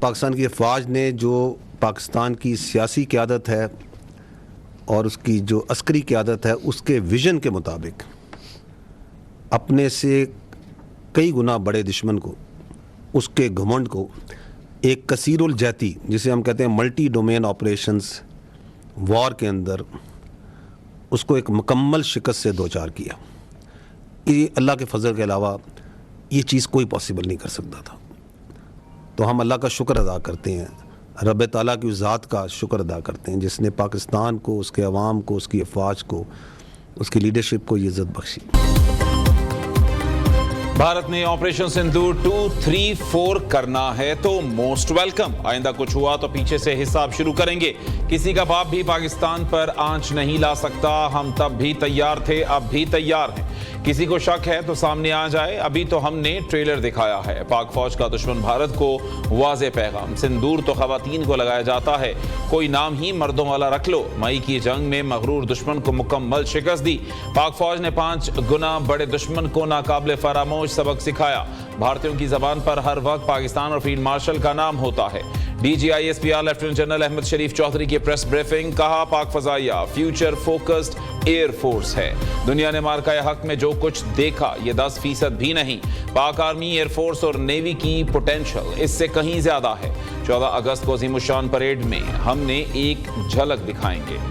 पाकिस्तान की फ़ौज ने जो पाकिस्तान की सियासी क़यादत है और उसकी जो अस्करी क़यादत है उसके विज़न के मुताबिक अपने से कई गुना बड़े दुश्मन को, उसके घमंड को एक कसीरुल जहती, जिसे हम कहते हैं मल्टी डोमेन ऑपरेशंस वॉर के अंदर, उसको एक मुकम्मल शिकस्त से दो चार किया। ये अल्लाह के फजल के अलावा ये चीज़ कोई पॉसिबल नहीं कर सकता था। तो हम अल्लाह का शुक्र अदा करते हैं, रब ताला की उस ज़ात का शुक्र अदा करते हैं जिसने पाकिस्तान को, उसके अवाम को, उसकी अफवाज को, उसकी लीडरशिप को ये इज़्ज़त बख्शी। भारत ने ऑपरेशन सिंदूर 2, 3, 4 करना है तो मोस्ट वेलकम। आइंदा कुछ हुआ तो पीछे से हिसाब शुरू करेंगे। किसी का बाप भी पाकिस्तान पर आंच नहीं ला सकता। हम तब भी तैयार थे, अब भी तैयार हैं। किसी को शक है तो सामने आ जाए। अभी तो हमने ट्रेलर दिखाया है। पाक फौज का दुश्मन भारत को वाज़े पैगाम, सिंदूर तो खवातीन को लगाया जाता है, कोई नाम ही मर्दों वाला रख लो। मई की जंग में मगरूर दुश्मन को मुकम्मल शिकस्त दी। पाक फौज ने 5 गुना बड़े दुश्मन को नाकाबिले फरामोश सबक सिखाया। भारतीयों की जबान पर हर वक्त पाकिस्तान और फील्ड मार्शल का नाम होता है। DGISPR lieutenant general Ahmed Sharif Chaudhary की प्रेस ब्रीफिंग, कहा पाक फजाइया फ्यूचर फोकस्ड एयर फोर्स है। दुनिया ने मार्का हक में जो कुछ देखा ये 10% भी नहीं। पाक आर्मी, एयरफोर्स और नेवी की पोटेंशियल इससे कहीं ज्यादा है। 14 अगस्त को अज़ीमुश्शान परेड में हमने एक झलक दिखाएंगे।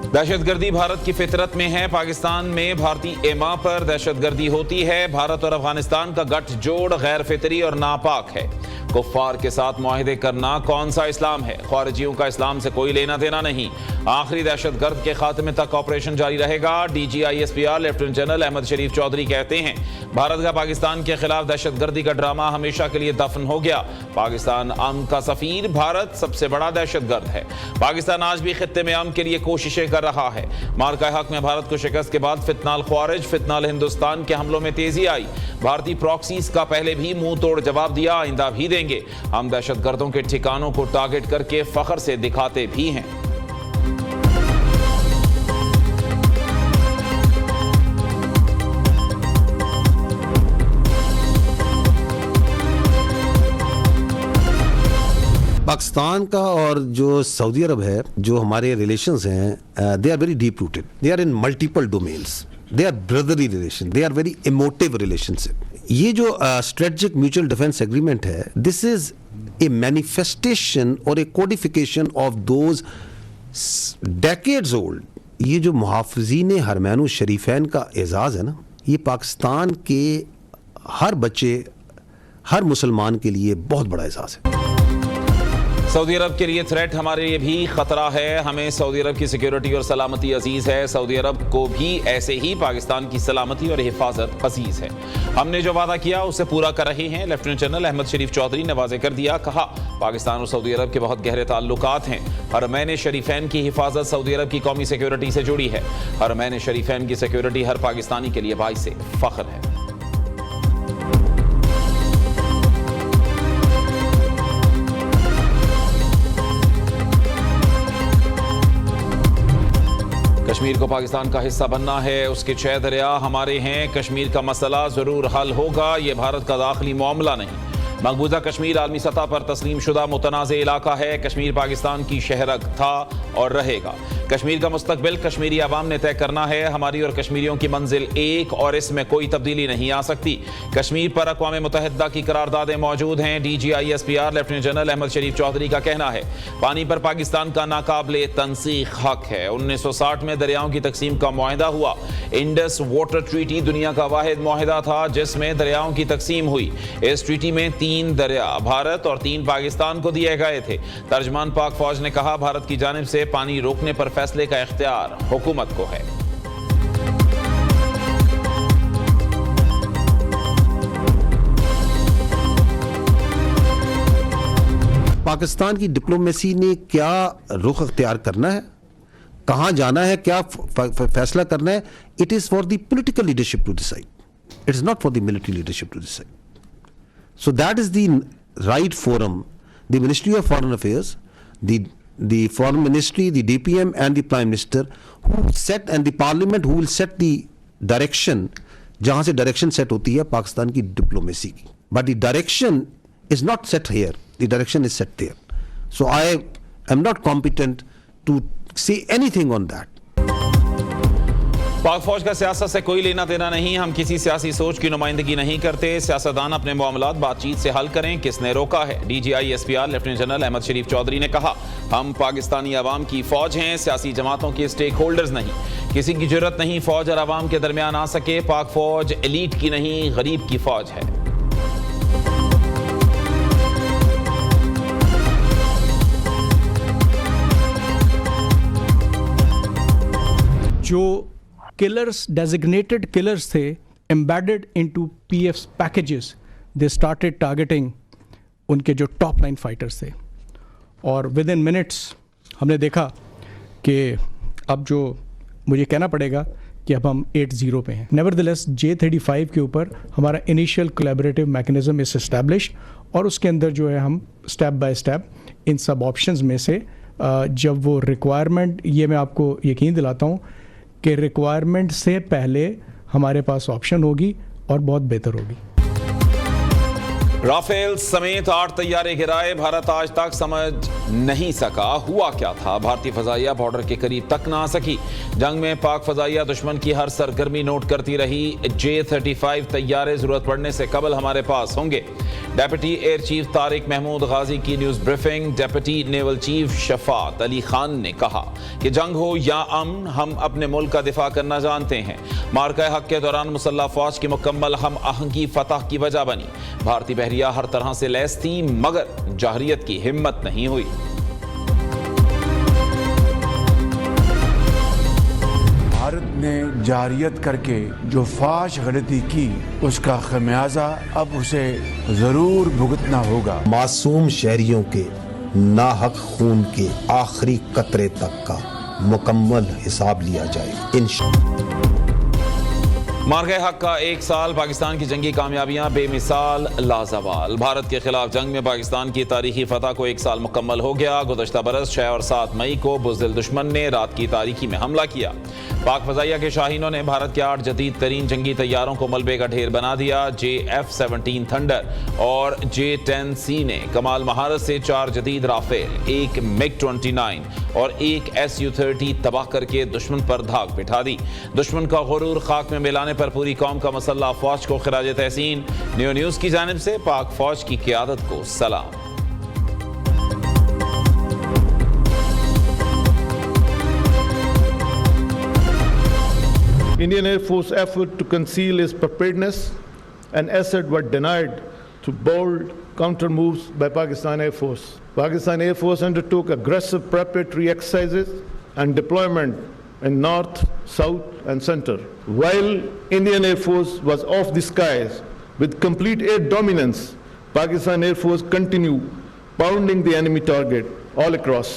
दहशतगर्दी भारत की फितरत में है। पाकिस्तान में भारतीय एमा पर दहशतगर्दी होती है। भारत और अफगानिस्तान का गठजोड़ गैर फितरी और नापाक है। कुफ्फार के साथ मुआहिदे करना कौन सा इस्लाम है? ख्वारिजियों का इस्लाम से कोई लेना देना नहीं। आखिरी दहशतगर्द के खात्मे तक ऑपरेशन जारी रहेगा। DGISPR lieutenant general Ahmed Sharif Chaudhary कहते हैं भारत का पाकिस्तान के खिलाफ दहशतगर्दी का ड्रामा हमेशा के लिए दफन हो गया। पाकिस्तान अमन का सफीर, भारत सबसे बड़ा दहशतगर्द है। पाकिस्तान आज भी खित्ते में अमन के लिए कोशिशें कर रहा है। मार्का हक में भारत को शिकस्त के बाद फितनाल ख्वारिज, फितनाल हिंदुस्तान के हमलों में तेजी आई। भारतीय प्रॉक्सीज का पहले भी मुंह तोड़ जवाब दिया, आइंदा भी देंगे। हम दहशतगर्दों के ठिकानों को टारगेट करके फख्र से दिखाते भी हैं। पाकिस्तान का और जो सऊदी अरब है, जो हमारे रिलेशंस हैं, they are very deep rooted, they are in multiple domains, they are brotherly relation, they are very emotive relationship. ये जो स्ट्रेटेजिक म्यूचुअल डिफेंस एग्रीमेंट है, दिस इज ए मैनिफेस्टेशन और a codification of those decades old. ये जो मुहाफ़िज़ीन हरमैन शरीफैन का एजाज़ है ना, ये पाकिस्तान के हर बच्चे, हर मुसलमान के लिए बहुत बड़ा एजाज़ है। सऊदी अरब के लिए थ्रेट हमारे लिए भी खतरा है। हमें सऊदी अरब की सिक्योरिटी और सलामती अजीज है। सऊदी अरब को भी ऐसे ही पाकिस्तान की सलामती और हिफाजत अजीज है। हमने जो वादा किया उसे पूरा कर रहे हैं। लेफ्टिनेंट जनरल अहमद शरीफ चौधरी ने वाज़ेह कर दिया, कहा पाकिस्तान और सऊदी अरब के बहुत गहरे ताल्लुकात हैं। हरमैन शरीफैन की हिफाजत सऊदी अरब की कौमी सिक्योरिटी से जुड़ी है। हरमैन शरीफैन की सिक्योरिटी हर पाकिस्तानी के लिए बाइस फख्र है। कश्मीर को पाकिस्तान का हिस्सा बनना है, उसके 6 दरिया हमारे हैं। कश्मीर का मसला जरूर हल होगा, ये भारत का दाखिली मामला नहीं। मकबूजा कश्मीर आलमी सतह पर तस्लीम शुदा मुतनाज़ इलाका है। कश्मीर पाकिस्तान की शहरग था और रहेगा। कश्मीर का मुस्तकबिल कश्मीरी अवाम ने तय करना है। हमारी और कश्मीरियों की मंजिल एक और इसमें कोई तब्दीली नहीं आ सकती। कश्मीर पर अक़वाम मुत्तहिदा की करारदादें मौजूद हैं। DGISPR lieutenant general Ahmed Sharif Chaudhary का कहना है पानी पर पाकिस्तान का नाकाबिले तनसीख हक है। 1960 में दरियाओं की तकसीम का मुआहिदा हुआ। इंडस वाटर ट्रीटी दुनिया का वाहिद मुआहिदा था जिसमें दरियाओं की तकसीम हुई। इस ट्रीटी में 3 दरिया भारत और 3 पाकिस्तान को दिए गए थे। तर्जमान पाक फौज ने कहा भारत की जानिब से पानी रोकने पर फैसले का इख्तियार हुकूमत को है। पाकिस्तान की डिप्लोमेसी ने क्या रुख अख्तियार करना है, कहां जाना है, क्या फैसला करना है, it is for the political leadership to decide, it is not for the military leadership to decide. So that is the right forum. The Ministry of Foreign Affairs, the the Foreign Ministry, the DPM and the Prime Minister who set, and the Parliament who will set the direction, जहाँ से direction set होती है पाकिस्तान की diplomacy की. But the direction is not set here. The direction is set there. So I am not competent to say anything on that. पाक फौज का सियासत से कोई लेना देना नहीं, हम किसी सियासी सोच की नुमाइंदगी नहीं करते, सियासतदान अपने मामलात बातचीत से हल करें, किसने रोका है? DGI SPR lieutenant general Ahmed Sharif Chaudhry ने कहा, हम पाकिस्तानी अवाम की फौज हैं, सियासी जमातों के स्टेक होल्डर्स नहीं, किसी की जरूरत नहीं फौज और अवाम के दरमियान आ सके, पाक फौज एलीट की नहीं गरीब की फौज है। जो killers, designated killers थे, embedded into PF's packages, they started targeting उनके जो टॉप लाइन फाइटर्स थे, और विद इन मिनट्स हमने देखा कि अब जो मुझे कहना पड़ेगा कि अब हम 8-0 पे हैं। नेवरदलेस J-35 के ऊपर हमारा initial collaborative mechanism is establish, और उसके अंदर जो है हम स्टेप बाय स्टेप इन सब ऑप्शंस में से जब वो रिक्वायरमेंट, ये मैं आपको यकीन दिलाता हूँ कि रिक्वायरमेंट से पहले हमारे पास ऑप्शन होगी और बहुत बेहतर होगी। राफेल समेत 8 तैयारे गिराए, भारत आज तक समझ नहीं सका हुआ क्या था, भारतीय फजाइया बॉर्डर के करीब तक ना आ सकी, जंग में पाक फजाइया दुश्मन की हर सरगर्मी नोट करती रही, J-35 तैयारे जरूरत पड़ने से कबल हमारे पास होंगे। Deputy air chief Tariq Mahmood Ghazi की news briefing, deputy naval chief Shafaat Ali Khan ने कहा कि जंग हो या अमन, हम अपने मुल्क का दिफा करना जानते हैं, मार्का हक के दौरान मुसल्लह फौज की मुकम्मल हम आहंगी फतह की वजह बनी, भारतीय बहरिया हर तरह से लैस थी मगर जाहरियत की हिम्मत नहीं हुई। भारत ने जारियत करके जो फाश गलती की उसका खमियाजा अब उसे जरूर भुगतना होगा। मासूम शहरियों के नाहक खून के आखिरी कतरे तक का मुकम्मल हिसाब लिया जाए इंशाअल्लाह। मार्के हक का 1 साल, पाकिस्तान की जंगी कामयाबियां बेमिसाल लाजवाल, भारत के खिलाफ जंग में पाकिस्तान की तारीखी फतह को 1 साल मुकम्मल हो गया। गुज़श्ता बरस 6 और 7 मई को बुज़दिल दुश्मन ने रात की तारीखी में हमला किया, पाक फजाइया के शाहीनों ने भारत के 8 जदीद तरीन जंगी तैयारों को मलबे का ढेर बना दिया। JF-17 थंडर और J-10C ने कमाल महारत से 4 जदीद राफेल, 1 MiG-29 और 1 Su-30 तबाह करके दुश्मन पर धाक बिठा दी। दुश्मन का गुरूर खाक में मिलाने पर पूरी कौम का मसल्ला फौज को खिराज तहसीन। न्यू न्यूज की जानिब से पाक फौज की क़ियादत को सलाम। Indian Air Force effort to conceal its preparedness and asset were denied through bold counter moves by Pakistan Air Force. Pakistan Air Force undertook aggressive preparatory exercises and deployment in north, south and center. While Indian Air Force was off the skies with complete air dominance, Pakistan Air Force continued pounding the enemy target all across.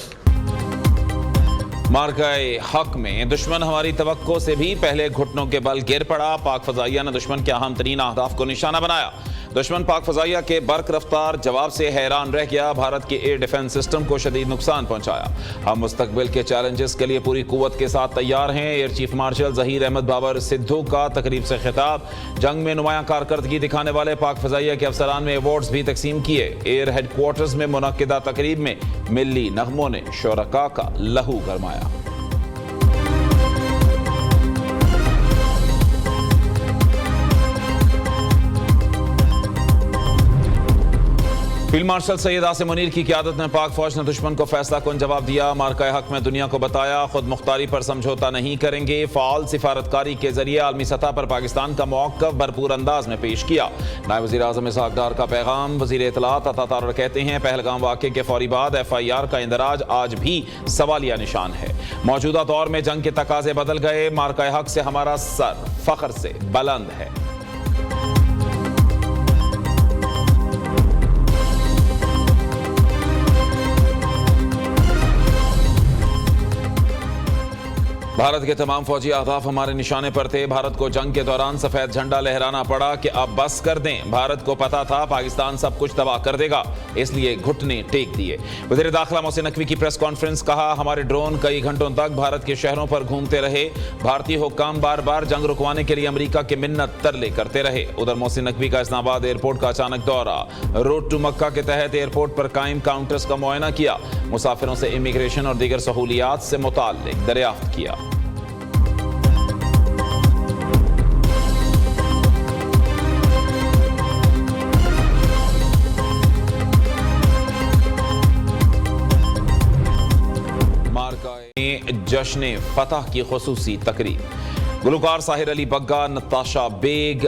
मार्काए हक में दुश्मन हमारी तवक्को से भी पहले घुटनों के बल गिर पड़ा। पाक फजाइया ने दुश्मन के अहम तरीन अहदाफ को निशाना बनाया। दुश्मन पाक फजाइया के बर्क रफ्तार जवाब से हैरान रह गया, भारत के एयर डिफेंस सिस्टम को शदीद नुकसान पहुंचाया। हम मुस्तकबिल के चैलेंजेस के लिए पूरी कुव्वत के साथ तैयार हैं। Air chief marshal Zaheer Ahmed Babar Sidhu का तकरीब से खिताब, जंग में नुमायां कारकर्दगी दिखाने वाले पाक फजाइया के अफसरान में अवार्ड्स भी तकसीम किए। एयर हेडक्वार्टर्स में मुनक्किदा तकरीब में मिल्ली नगमों ने शुरका का लहू गरमाया। फील्ड मार्शल सैयद आसिम मुनीर की क़ियादत में पाक फौज ने दुश्मन को फैसला कुन जवाब दिया। मार्का हक में दुनिया को बताया, खुद मुख्तारी पर समझौता नहीं करेंगे। फ़ाल सिफारतकारी के जरिए आलमी सतह पर पाकिस्तान का मौक़िफ़ भरपूर अंदाज में पेश किया। नायब वज़ीर आज़म इसहाक़ डार का पैगाम, वज़ीर इत्तलात अता तारड़ कहते हैं पहलगाम वाक़े के फौरी बाद FIR का इंदराज आज भी सवालिया निशान है। मौजूदा दौर में जंग के तकाज़े बदल गए। मार्का हक से हमारा सर फ़ख्र से बुलंद है। भारत के तमाम फौजी अहदाफ हमारे निशाने पर थे। भारत को जंग के दौरान सफेद झंडा लहराना पड़ा कि अब बस कर दें। भारत को पता था पाकिस्तान सब कुछ तबाह कर देगा, इसलिए घुटने टेक दिए। वज़ीर दाखिला मोहसिन नकवी की प्रेस कॉन्फ्रेंस, कहा हमारे ड्रोन कई घंटों तक भारत के शहरों पर घूमते रहे। भारतीय हुक्काम बार बार जंग रुकवाने के लिए अमेरिका के मिन्नत तरले करते रहे। उधर मोहसिन नकवी का इस्लामाबाद एयरपोर्ट का अचानक दौरा, रोड टू मक्का के तहत एयरपोर्ट पर कायम काउंटर्स का मुआयना किया, मुसाफिरों से इमिग्रेशन और दीगर सहूलियात से मुताल्लिक दरियाफ्त किया। जश्न फतह की खुसूसी तकरीब, गुलकार साहिर अली बग्गा, नताशा बेग,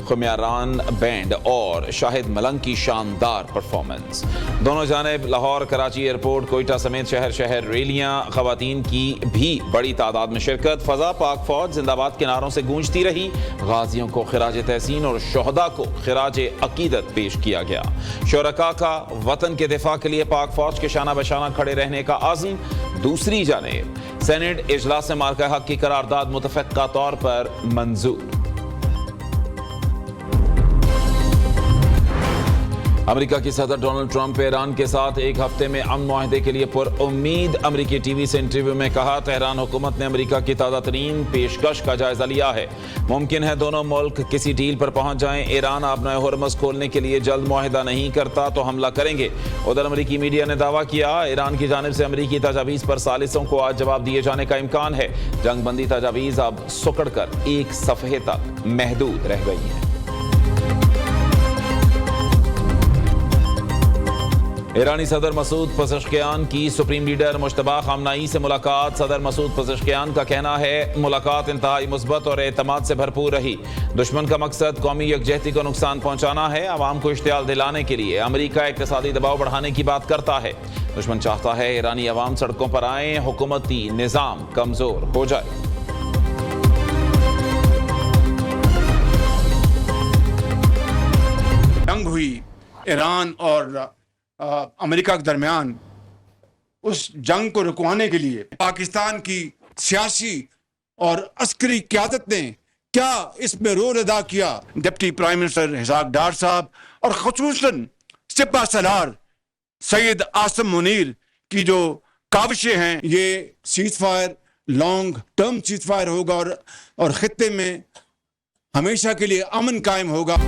खुमयारान बैंड और शाहिद मलंग की शानदार परफॉर्मेंस। दोनों जानिब लाहौर, कराची एयरपोर्ट, कोयटा समेत शहर शहर रैलियां, खवातीन की भी बड़ी तादाद में शिरकत। फजा पाक फौज जिंदाबाद के नारों से गूंजती रही। गाजियों को खिराज तहसीन और शोहदा को खिराज अकीदत पेश किया गया। शुरका का वतन के दिफा के लिए पाक फौज के शाना बशाना खड़े रहने का आज़म। दूसरी जानिब सेनेट इजलास से मार्का हक की करारदाद मुतफ़क्का तौर पर मंजूर। अमेरिका की सदर डोनाल्ड ट्रंप ईरान के साथ एक हफ्ते में अमन मुआहदे के लिए पुरउम्मीद। अमेरिकी टीवी से इंटरव्यू में कहा, तेहरान हुकूमत ने अमेरिका की ताज़ा तरीन पेशकश का जायजा लिया है। मुमकिन है दोनों मुल्क किसी डील पर पहुंच जाएं। ईरान आबनाए हुर्मुज़ खोलने के लिए जल्द मुआहदा नहीं करता तो हमला करेंगे। उधर अमेरिकी मीडिया ने दावा किया, ईरान की जानिब से अमेरिकी तजावीज़ पर सालिसों को आज जवाब दिए जाने का इम्कान है। जंगबंदी तजावीज़ अब सुकड़ कर एक सफ़हे तक महदूद रह गई हैं। ईरानी सदर मसूद पज़ेश्कियान की सुप्रीम लीडर मुश्तबा खामनाई से मुलाकात। सदर मसूद पज़ेश्कियान का कहना है, मुलाकात इंतहाई मुस्बत और एतमाद से भरपूर रही। दुश्मन का मकसद कौमी यकजहती को नुकसान पहुंचाना है। आवाम को इश्तियाल दिलाने के लिए अमेरिका इक़्तिसादी दबाव बढ़ाने की बात करता है। दुश्मन चाहता है ईरानी अवाम सड़कों पर आए, हुकूमती निज़ाम कमजोर हो जाए। जंग हुई ईरान और अमेरिका के दरमियान, उस जंग को रुकवाने के लिए पाकिस्तान की सियासी और अस्करी क़यादत ने क्या इसमें रोल अदा किया। डिप्टी प्राइम मिनिस्टर इसहाक डार साहब और ख़ुसूसन सिपा सलार सैयद आसिम मुनीर की जो काविशें हैं, ये seize fire long term seize fire होगा और ख़ित्ते में हमेशा के लिए अमन कायम होगा।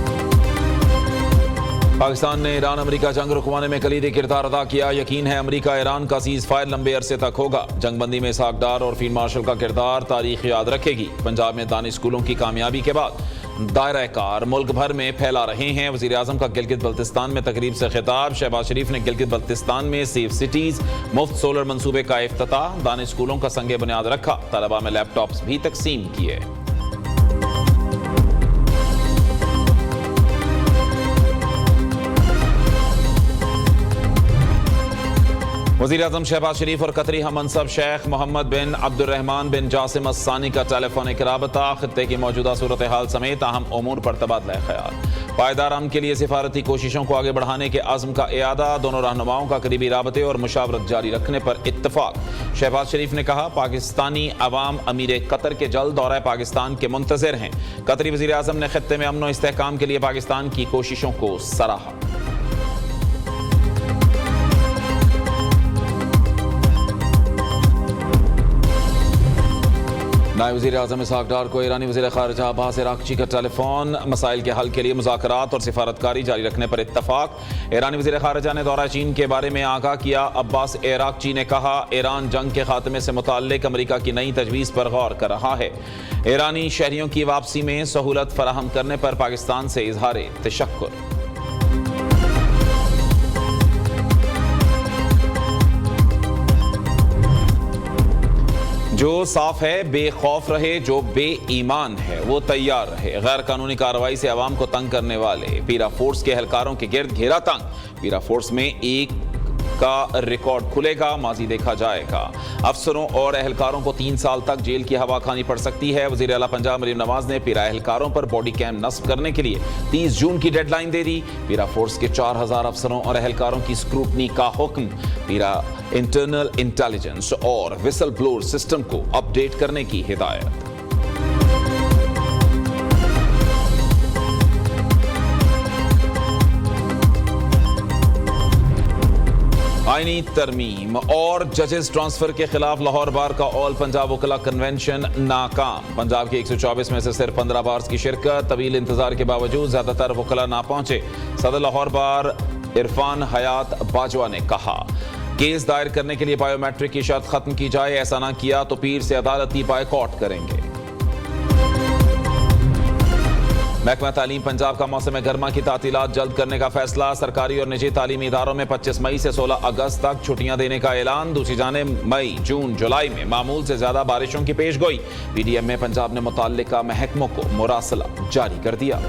पाकिस्तान ने ईरान अमेरिका जंग रुकवाने में कलीदी किरदार अदा किया। यकीन है अमेरिका ईरान का सीज़ फायर लंबे अरसे तक होगा। जंगबंदी में इसहाक डार और फील्ड मार्शल का किरदार तारीख याद रखेगी। पंजाब में दानिश स्कूलों की कामयाबी के बाद दायरा कार मुल्क भर में फैला रहे हैं। वज़ीर आज़म का गिलगित बल्तिस्तान में तकरीब से खिताब। शहबाज शरीफ ने गिलगित बल्तिस्तान में सेफ सिटीज़ मुफ्त सोलर मंसूबे का इफ्तिताह। दानिश स्कूलों का संगे बुनियाद रखा। तलबा में लैपटॉप्स भी तकसीम किए। वज़ीर-ए-आज़म शहबाज शरीफ और कतरी हममनसब शेख मोहम्मद बिन अब्दुर्रहमान बिन जासिम अस्सानी का टेलीफोनिक राबता। खित्ते की मौजूदा सूरत हाल समेत अहम उमूर पर तबादला ख्याल। पायदार अमन के लिए सिफारती कोशिशों को आगे बढ़ाने के अज़्म का इयादा। दोनों रहनुमाओं का करीबी राबते और मुशावरत जारी रखने पर इत्तफाक। शहबाज शरीफ ने कहा, पाकिस्तानी अवाम अमीर कतर के जल्द दौरा पाकिस्तान के मुंतज़िर हैं। कतरी वज़ीर-ए-आज़म ने खित्ते में अमन व इस्तेहकाम के लिए पाकिस्तान की कोशिशों को सराहा। नायब वज़ीर-ए-आज़म इसहाक डार को ईरानी वज़ीर ख़ारिजा अब्बास इराक़ची का टेलीफोन। मसाइल के हल के लिए मुज़ाकरात और सिफारतकारी जारी रखने पर इत्तफाक। ईरानी वज़ीर ख़ारिजा ने दौरा चीन के बारे में आगाह किया। अब्बास इराक़ची ने कहा, ईरान जंग के खात्मे से मुताल्लिक़ अमेरिका की नई तजवीज़ पर गौर कर रहा है। ईरानी शहरियों की वापसी में सहूलत फराहम करने पर पाकिस्तान से इज़हार तशक्कुर। जो साफ है बेखौफ रहे, जो बेईमान है वो तैयार रहे। गैर कानूनी कार्रवाई से आवाम को तंग करने वाले पीरा फोर्स के एहलकारों के गिर्द घेरा तंग। पीरा फोर्स में एक का रिकॉर्ड खुलेगा, माजी देखा जाएगा। अफसरों और एहलकारों को 3 साल तक जेल की हवा खानी पड़ सकती है। वजीर आला पंजाब मरीम नवाज ने पीरा एहलकारों पर बॉडी कैम नस्ब करने के लिए 30 जून की डेडलाइन दे दी। पीरा फोर्स के 4000 अफसरों और एहलकारों की स्क्रूटनी का हुक्म। पीरा इंटरनल इंटेलिजेंस और विसल ब्लोअर सिस्टम को अपडेट करने की हिदायत। आईनी तरमीम और जजेस ट्रांसफर के खिलाफ लाहौर बार का ऑल पंजाब वकला कन्वेंशन नाकाम। पंजाब के 124 में से सिर्फ 15 बार्स की शिरकत। तवील इंतजार के बावजूद ज्यादातर वकला ना पहुंचे। सदर लाहौर बार इरफान हयात बाजवा ने कहा, केस दायर करने के लिए बायोमेट्रिक की शर्त खत्म की जाए, ऐसा ना किया तो पीर से अदालती बायकॉट करेंगे। महकमा तालीम पंजाब का मौसम गर्मा की तातीलात जल्द करने का फैसला। सरकारी और निजी तालीमी इदारों में 25 मई से 16 अगस्त तक छुट्टियां देने का ऐलान। दूसरी जानिब मई, जून, जुलाई में मामूल से ज्यादा बारिशों की पेशगोई। पीडीएम में पंजाब ने मुतल्लिका महकमों को मुरासला जारी कर दिया।